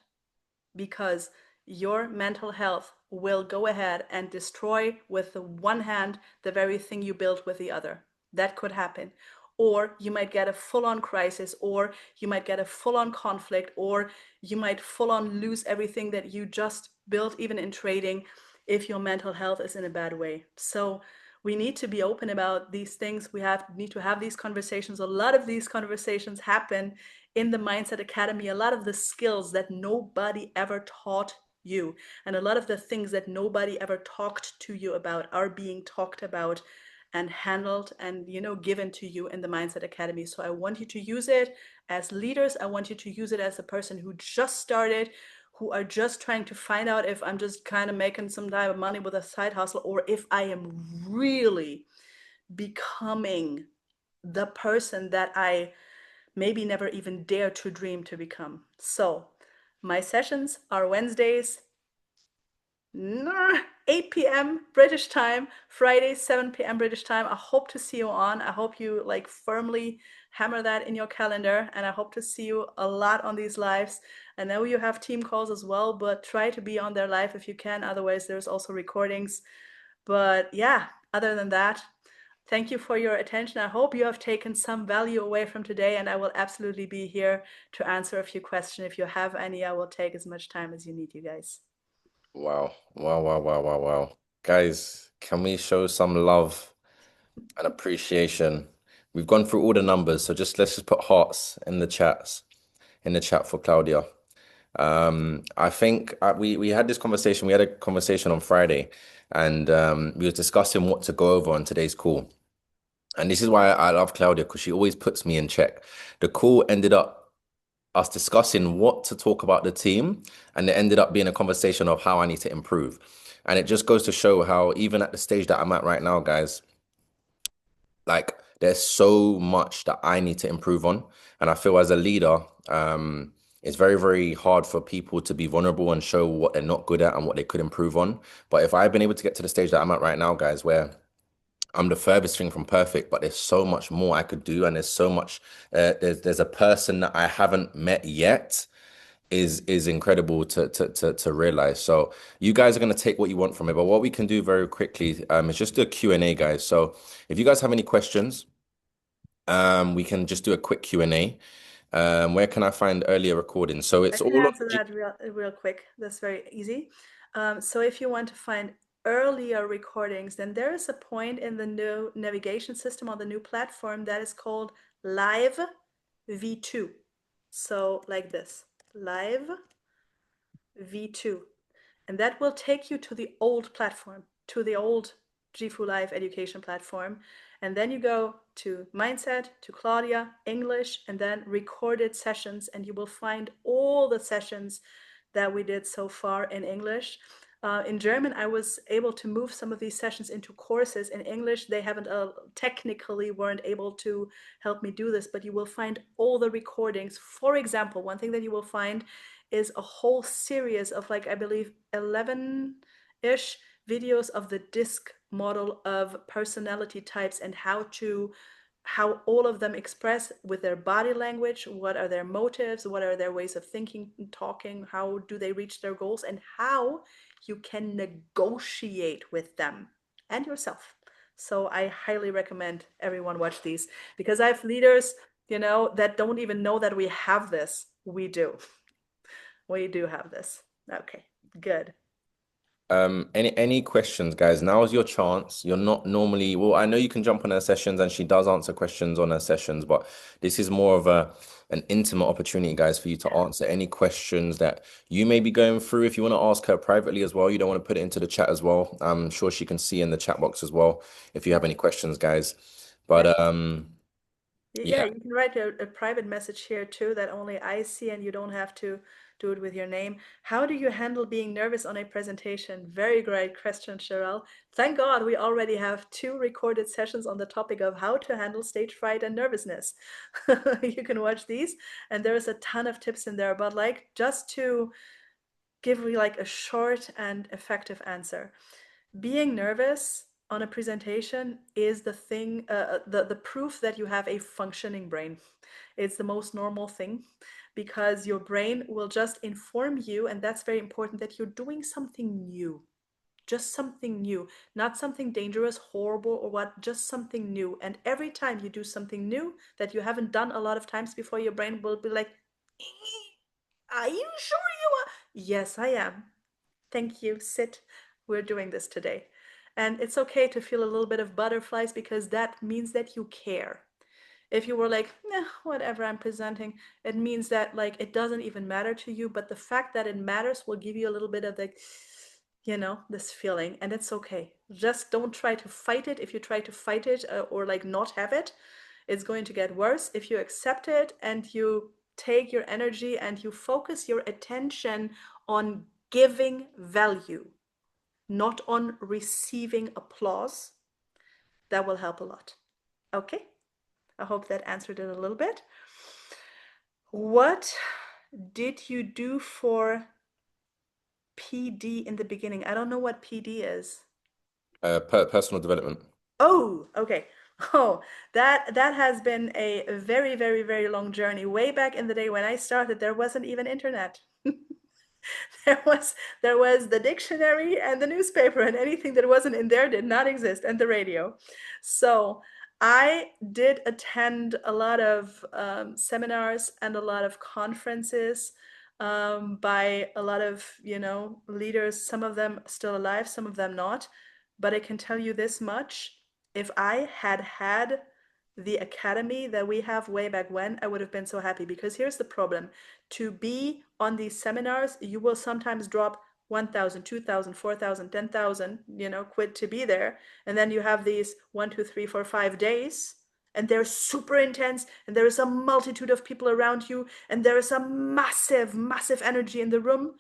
because your mental health will go ahead and destroy with the one hand the very thing you built with the other. That could happen. Or you might get a full-on crisis, or you might get a full-on conflict, or you might full-on lose everything that you just built, even in trading, if your mental health is in a bad way. So we need to be open about these things. We need to have these conversations. A lot of these conversations happen in the Mindset Academy. A lot of the skills that nobody ever taught you, and a lot of the things that nobody ever talked to you about, are being talked about and handled and, given to you in the Mindset Academy. So I want you to use it as leaders. I want you to use it as a person who just started, who are just trying to find out if I'm just kind of making some type of money with a side hustle, or if I am really becoming the person that I maybe never even dare to dream to become. So my sessions are Wednesdays, 8 p.m. British time, Friday, 7 p.m. British time. I hope to see you on. I hope you like firmly hammer that in your calendar, and I hope to see you a lot on these lives. I know you have team calls as well, but try to be on their live if you can. Otherwise, there's also recordings. But yeah, other than that, thank you for your attention. I hope you have taken some value away from today, and I will absolutely be here to answer a few questions. If you have any, I will take as much time as you need, you guys. Wow. Wow, wow, wow, wow, wow. Guys, can we show some love and appreciation? We've gone through all the numbers, so let's just put hearts in the chat for Claudia. I think we had this conversation. We had a conversation on Friday, and we were discussing what to go over on today's call. And this is why I love Claudia, because she always puts me in check. The call ended up us discussing what to talk about the team, and it ended up being a conversation of how I need to improve. And it just goes to show how, even at the stage that I'm at right now, guys, like there's so much that I need to improve on. And I feel as a leader, it's very, very hard for people to be vulnerable and show what they're not good at and what they could improve on. But if I've been able to get to the stage that I'm at right now, guys, where I'm the furthest thing from perfect, but there's so much more I could do, and there's so much. There's a person that I haven't met yet is incredible to realize. So you guys are gonna take what you want from it, but what we can do very quickly is just do a Q&A, guys. So if you guys have any questions, we can just do a quick Q&A. Where can I find earlier recordings? So I it's can all on. answer that real quick. That's very easy. So if you want to find earlier recordings, then there is a point in the new navigation system on the new platform that is called Live V2. So like this, Live V2. And that will take you to the old platform, to the old G4 Live education platform. And then you go to Mindset, to Claudia, English, and then recorded sessions. And you will find all the sessions that we did so far in English. In German, I was able to move some of these sessions into courses. In English, they haven't technically weren't able to help me do this, but you will find all the recordings. For example, one thing that you will find is a whole series of, like, I believe 11-ish videos of the DISC model of personality types, and how all of them express with their body language, what are their motives, what are their ways of thinking and talking, how do they reach their goals, and how you can negotiate with them and yourself. So I highly recommend everyone watch these, because I have leaders, that don't even know that we have this. We do. We do have this. Okay, good. Any questions, guys? Now is your chance. You're not normally, well, I know you can jump on her sessions and she does answer questions on her sessions, but this is more of an intimate opportunity, guys, for you to answer any questions that you may be going through. If you want to ask her privately as well, you don't want to put it into the chat as well. I'm sure she can see in the chat box as well if you have any questions, guys. Yeah. But Yeah, yeah. you can write a private message here too that only I see, and you don't have to do it with your name. How do you handle being nervous on a presentation? Very great question, Cheryl. Thank God we already have 2 recorded sessions on the topic of how to handle stage fright and nervousness. You can watch these, and there's a ton of tips in there, but like, just to give you like a short and effective answer. Being nervous on a presentation is the thing, the proof that you have a functioning brain. It's the most normal thing, because your brain will just inform you, and that's very important, that you're doing something new. Just something new, not something dangerous, horrible, or what, just something new. And every time you do something new that you haven't done a lot of times before, your brain will be like, are you sure you are? Yes, I am. Thank you. Sit. We're doing this today. And it's okay to feel a little bit of butterflies, because that means that you care. If you were like, nah, whatever, I'm presenting, it means that like it doesn't even matter to you. But the fact that it matters will give you a little bit of like, this feeling, and it's okay. Just don't try to fight it. If you try to fight it or like not have it, it's going to get worse. If you accept it and you take your energy and you focus your attention on giving value, not on receiving applause, that will help a lot. Okay? I hope that answered it a little bit. What did you do for PD in the beginning? I don't know what PD is. Personal development. Oh, okay. Oh, that has been a very, very, very long journey. Way back in the day when I started, there wasn't even internet. there was there was the dictionary and the newspaper, and anything that wasn't in there did not exist, and the radio. So I did attend a lot of seminars and a lot of conferences by a lot of leaders, some of them still alive, some of them not. But I can tell you this much: if I had had the academy that we have way back when, I would have been so happy. Because here's the problem: to be on these seminars, you will sometimes drop 1,000, 2,000, 4,000, 10,000, quid to be there. And then you have these 1, 2, 3, 4, 5 days, and they're super intense, and there is a multitude of people around you, and there is a massive, massive energy in the room,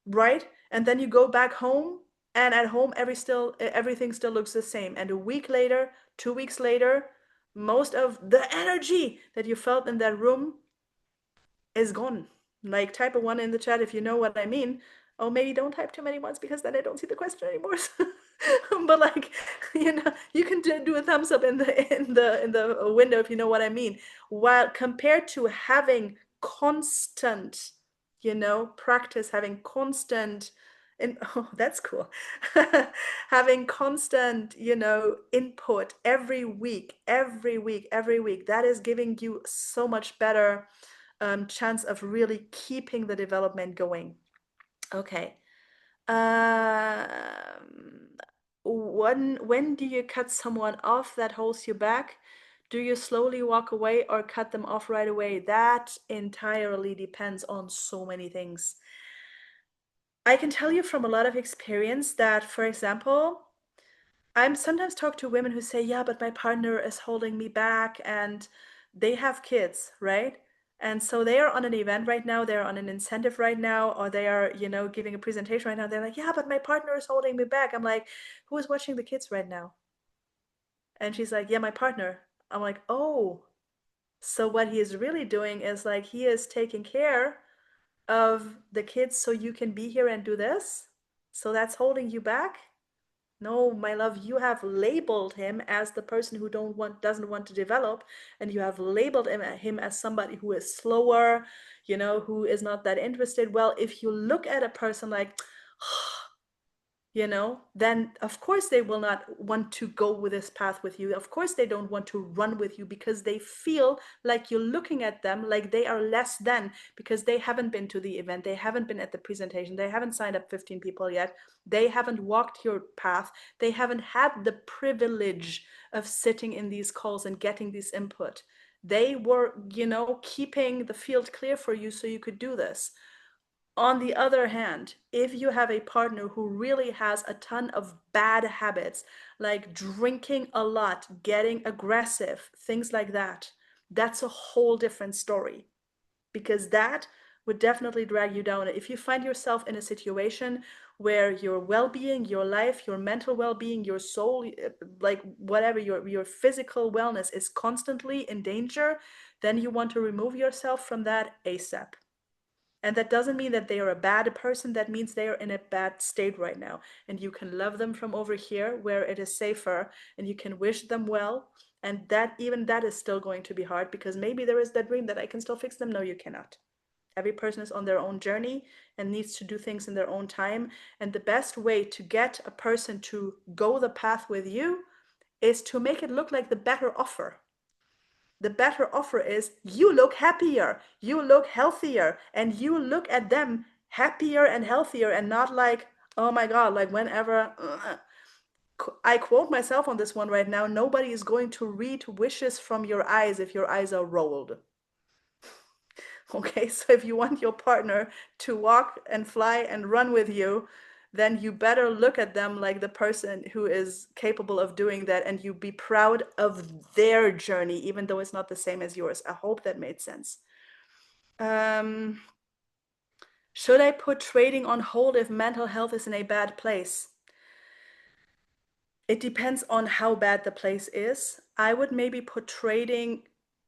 right? And then you go back home, and at home, everything still looks the same. And a week later, 2 weeks later, most of the energy that you felt in that room is gone. Like, type a one in the chat if you know what I mean. Oh, maybe don't type too many ones because then I don't see the question anymore. But like, you can do a thumbs up in the window if you know what I mean. While compared to having constant, practice, having constant, and oh, that's cool. Having constant, input every week, every week, every week, that is giving you so much better chance of really keeping the development going. Okay. Um, when do you cut someone off that holds you back? Do you slowly walk away or cut them off right away? That entirely depends on so many things. I can tell you from a lot of experience that, for example, I'm sometimes talk to women who say, yeah, but my partner is holding me back, and they have kids, right? And so they are on an event right now, they're on an incentive right now, or they are, giving a presentation right now. They're like, yeah, but my partner is holding me back. I'm like, who is watching the kids right now? And she's like, yeah, my partner. I'm like, oh, so what he is really doing is like he is taking care of the kids so you can be here and do this. So that's holding you back. No, my love, you have labeled him as the person who doesn't want to develop, and you have labeled him as somebody who is slower, who is not that interested. Well, if you look at a person like, then of course they will not want to go with this path with you. Of course they don't want to run with you because they feel like you're looking at them like they are less than, because they haven't been to the event, they haven't been at the presentation, they haven't signed up 15 people yet, they haven't walked your path, they haven't had the privilege of sitting in these calls and getting this input. They were, keeping the field clear for you so you could do this. On the other hand, if you have a partner who really has a ton of bad habits, like drinking a lot, getting aggressive, things like that, that's a whole different story, because that would definitely drag you down. If you find yourself in a situation where your well-being, your life, your mental well-being, your soul, like whatever, your physical wellness is constantly in danger, then you want to remove yourself from that ASAP. And that doesn't mean that they are a bad person. That means they are in a bad state right now. And you can love them from over here where it is safer, and you can wish them well. And that, even that is still going to be hard, because maybe there is that dream that I can still fix them. No, you cannot. Every person is on their own journey and needs to do things in their own time. And the best way to get a person to go the path with you is to make it look like the better offer. The better offer is you look happier, you look healthier, and you look at them happier and healthier, and not like, oh my God, like whenever. I quote myself on this one right now: nobody is going to read wishes from your eyes if your eyes are rolled. Okay, so if you want your partner to walk and fly and run with you, then you better look at them like the person who is capable of doing that, and you be proud of their journey, even though it's not the same as yours. I hope that made sense. Um, should I put trading on hold if mental health is in a bad place? It depends on how bad the place is. I would maybe put trading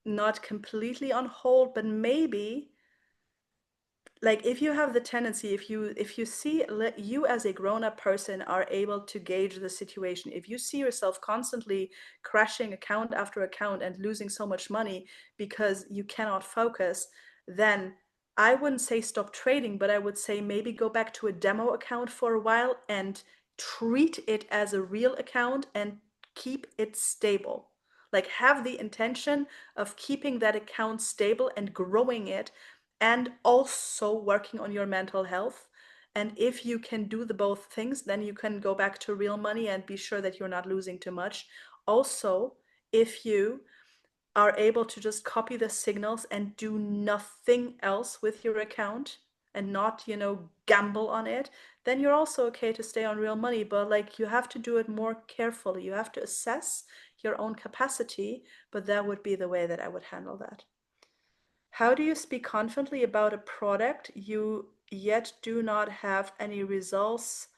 not completely on hold, but maybe, like, if you have the tendency, if you see you as a grown-up person are able to gauge the situation, if you see yourself constantly crashing account after account and losing so much money because you cannot focus, then I wouldn't say stop trading, but I would say maybe go back to a demo account for a while and treat it as a real account and keep it stable. Like, have the intention of keeping that account stable and growing it, and also working on your mental health. And if you can do the both things, then you can go back to real money and be sure that you're not losing too much. Also, if you are able to just copy the signals and do nothing else with your account and not, gamble on it, then you're also okay to stay on real money. But like, you have to do it more carefully. You have to assess your own capacity, but that would be the way that I would handle that. How do you speak confidently about a product you yet do not have any results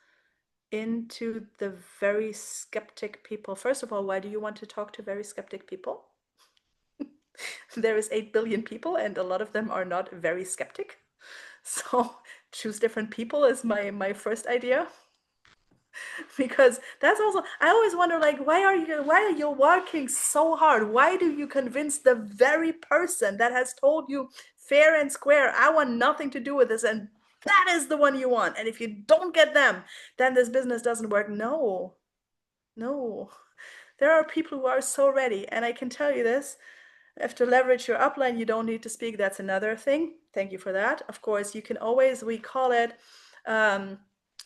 into the very skeptic people? First of all, why do you want to talk to very skeptic people? There is 8 billion people and a lot of them are not very skeptic. So choose different people is my first idea. Because that's also, I always wonder, like, why are you working so hard? Why do you convince the very person that has told you fair and square, I want nothing to do with this, and that is the one you want, and if you don't get them, then this business doesn't work? No, no, there are people who are so ready, and I can tell you this: have to leverage your upline. You don't need to speak. That's another thing. Thank you for that. Of course, you can always, we call it um,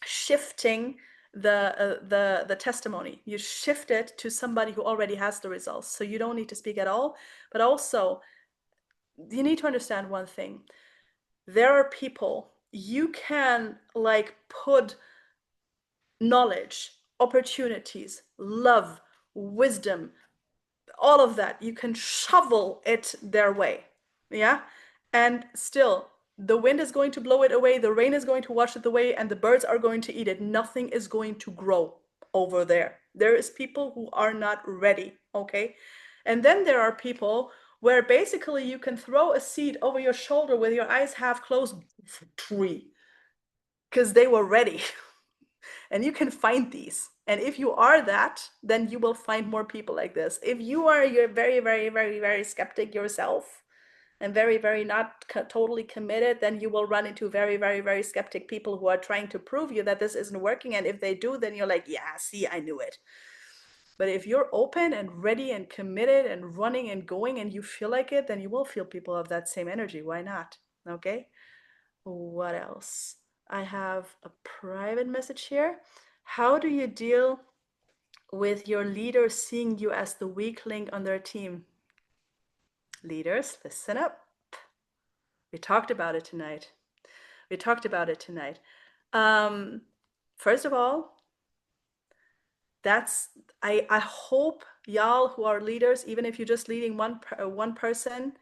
shifting the testimony. You shift it to somebody who already has the results. So you don't need to speak at all. But also, you need to understand one thing. There are people you can like put knowledge, opportunities, love, wisdom, all of that, you can shovel it their way. Yeah. And still, the wind is going to blow it away, the rain is going to wash it away, and the birds are going to eat it. Nothing is going to grow over there. There is people who are not ready. Okay. And then there are people where basically you can throw a seed over your shoulder with your eyes half closed, tree, because they were ready. And you can find these. And if you are that, then you will find more people like this. If you're very, very, very, very skeptic yourself and very, very not totally committed, then you will run into very, very, very skeptic people who are trying to prove you that this isn't working. And if they do, then you're like, yeah, see, I knew it. But if you're open and ready and committed and running and going and you feel like it, then you will feel people of that same energy. Why not? Okay. What else? I have a private message here. How do you deal with your leader seeing you as the weak link on their team? Leaders, listen up. We talked about it tonight. We talked about it tonight. Um, First of all, that's I hope y'all who are leaders, even if you're just leading one person,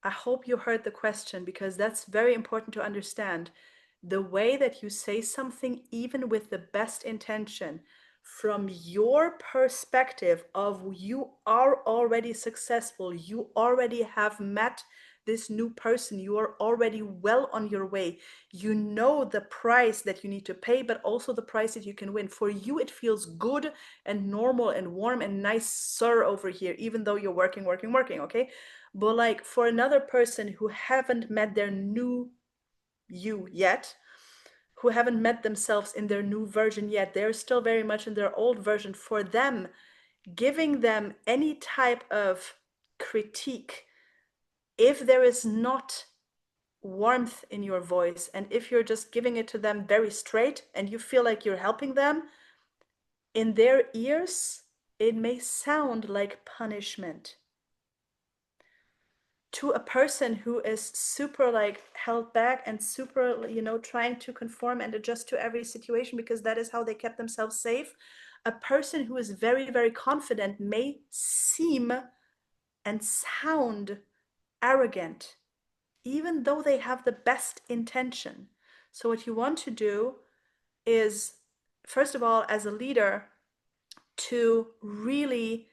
I hope you heard the question, because that's very important to understand. The way that you say something, even with the best intention, from your perspective of you are already successful, you already have met this new person, you are already well on your way. You know the price that you need to pay, but also the price that you can win. For you, it feels good and normal and warm and nice, sir, over here, even though you're working, working, working, okay? But like, for another person who haven't met their new you yet, who haven't met themselves in their new version yet, they're still very much in their old version. For them, giving them any type of critique, if there is not warmth in your voice, and if you're just giving it to them very straight and you feel like you're helping them, in their ears, it may sound like punishment. to a person who is super like held back and super, trying to conform and adjust to every situation because that is how they kept themselves safe. A person who is very, very confident may seem and sound arrogant, even though they have the best intention. So, what you want to do is, first of all, as a leader, to really,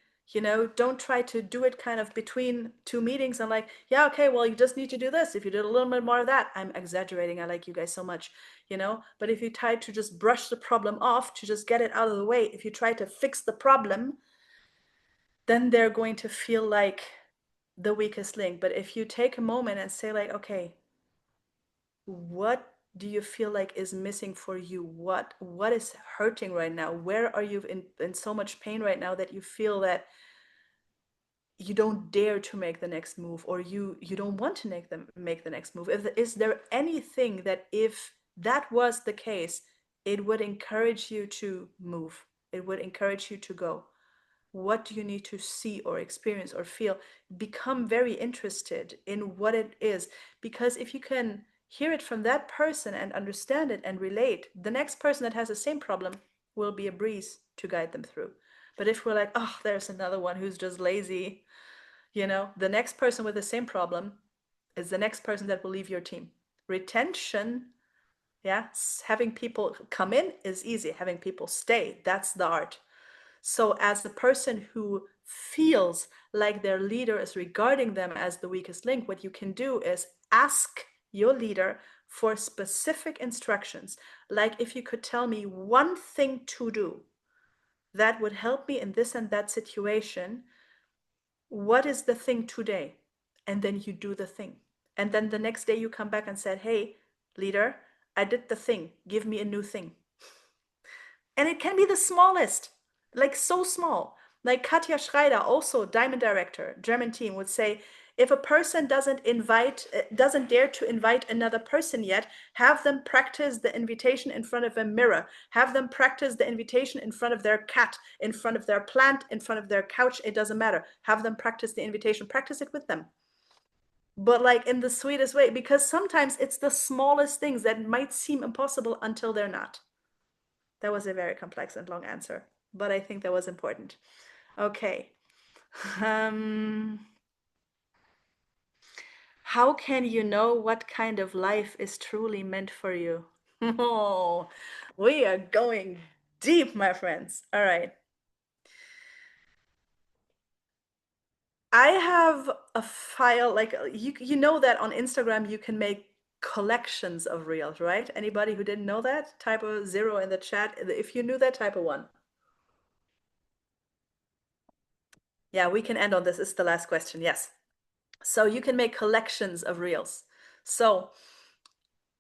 don't try to do it kind of between two meetings and like, yeah, okay, well, you just need to do this. If you did a little bit more of that, I'm exaggerating. I like you guys so much, but if you try to just brush the problem off, to just get it out of the way, if you try to fix the problem, then they're going to feel like the weakest link. But if you take a moment and say like, okay, what do you feel like is missing for you? What is hurting right now? Where are you in so much pain right now that you feel that you don't dare to make the next move, or you don't want to make the next move? Is there anything that, if that was the case, it would encourage you to move, it would encourage you to go? What do you need to see or experience or feel? Become very interested in what it is, because if you can hear it from that person and understand it and relate, the next person that has the same problem will be a breeze to guide them through. But if we're like, oh, there's another one who's just lazy, the next person with the same problem is the next person that will leave your team. Retention, yeah, having people come in is easy. Having people stay, that's the art. So, as a person who feels like their leader is regarding them as the weakest link, what you can do is ask your leader for specific instructions. Like, if you could tell me one thing to do that would help me in this and that situation, what is the thing today? And then you do the thing. And then the next day you come back and said, hey, leader, I did the thing. Give me a new thing. And it can be the smallest, like so small. Like Katja Schreider, also Diamond Director, German team, would say, if a person doesn't dare to invite another person yet, have them practice the invitation in front of a mirror. Have them practice the invitation in front of their cat, in front of their plant, in front of their couch. It doesn't matter. Have them practice the invitation. Practice it with them. But like in the sweetest way, because sometimes it's the smallest things that might seem impossible until they're not. That was a very complex and long answer, but I think that was important. Okay. Um, how can you know what kind of life is truly meant for you? Oh, we are going deep, my friends. All right. I have a file, like you know that on Instagram you can make collections of reels, right? Anybody who didn't know that, type a 0 in the chat. If you knew that, type a 1. Yeah, we can end on this. This is the last question. Yes. So you can make collections of reels. So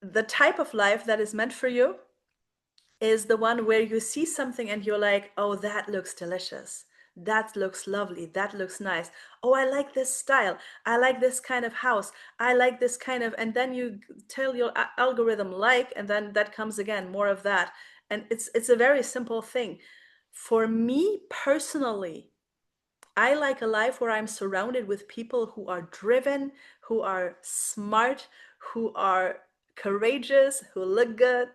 the type of life that is meant for you is the one where you see something and you're like, oh, that looks delicious. That looks lovely. That looks nice. Oh, I like this style. I like this kind of house. I like this kind of, and then you tell your algorithm like, and then that comes again, more of that. And it's a very simple thing. For me personally, I like a life where I'm surrounded with people who are driven, who are smart, who are courageous, who look good,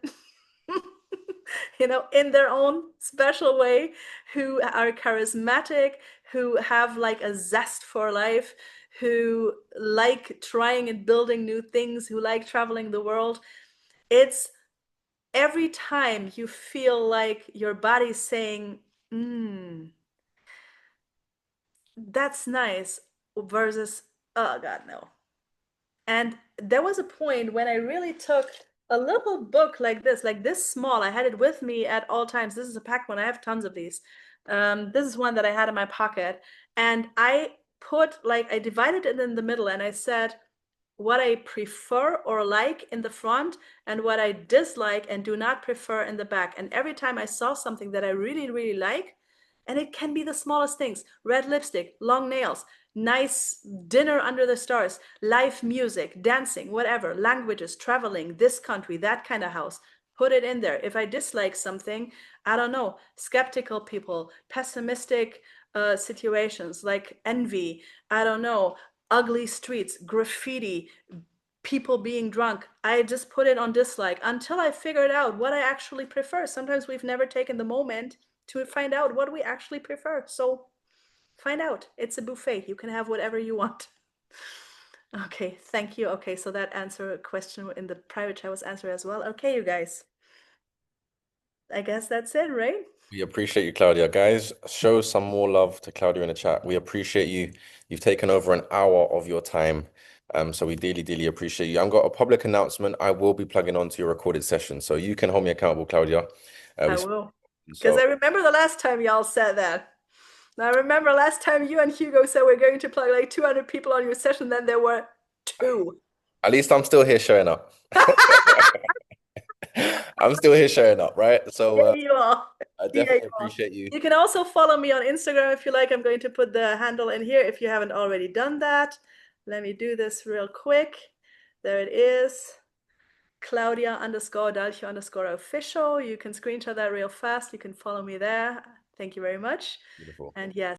in their own special way, who are charismatic, who have like a zest for life, who like trying and building new things, who like traveling the world. It's every time you feel like your body's saying, that's nice, versus, oh God, no. And there was a point when I really took a little book like this small. I had it with me at all times. This is a packed one. I have tons of these. This is one that I had in my pocket. And I divided it in the middle and I said, what I prefer or like in the front and what I dislike and do not prefer in the back. And every time I saw something that I really, really like, and it can be the smallest things: red lipstick, long nails, nice dinner under the stars, live music, dancing, whatever, languages, traveling, this country, that kind of house. Put it in there. If I dislike something, I don't know, skeptical people, pessimistic situations like envy, I don't know, ugly streets, graffiti, people being drunk. I just put it on dislike until I figured out what I actually prefer. Sometimes we've never taken the moment to find out what we actually prefer. So find out. It's a buffet. You can have whatever you want. Okay, thank you. Okay, so that answer a question in the private chat was answered as well. Okay, you guys. I guess that's it, right? We appreciate you, Claudia. Guys, show some more love to Claudia in the chat. We appreciate you. You've taken over an hour of your time. So we dearly, dearly appreciate you. I've got a public announcement. I will be plugging on to your recorded session. So you can hold me accountable, Claudia. I We will. Because so I remember the last time y'all said that. I remember last time you and Hugo said we're going to plug like 200 people on your session, then there were two. at least I'm still here showing up. I'm still here showing up, right? So Yeah, you are. I Yeah, you definitely are. appreciate you. You can also follow me on Instagram if you like. I'm going to put the handle in here if you haven't already done that. Let me do this real quick. There it is. Claudia underscore Dalchow underscore official. You can screenshot that real fast. You can follow me there. Thank you very much. Beautiful. And yes.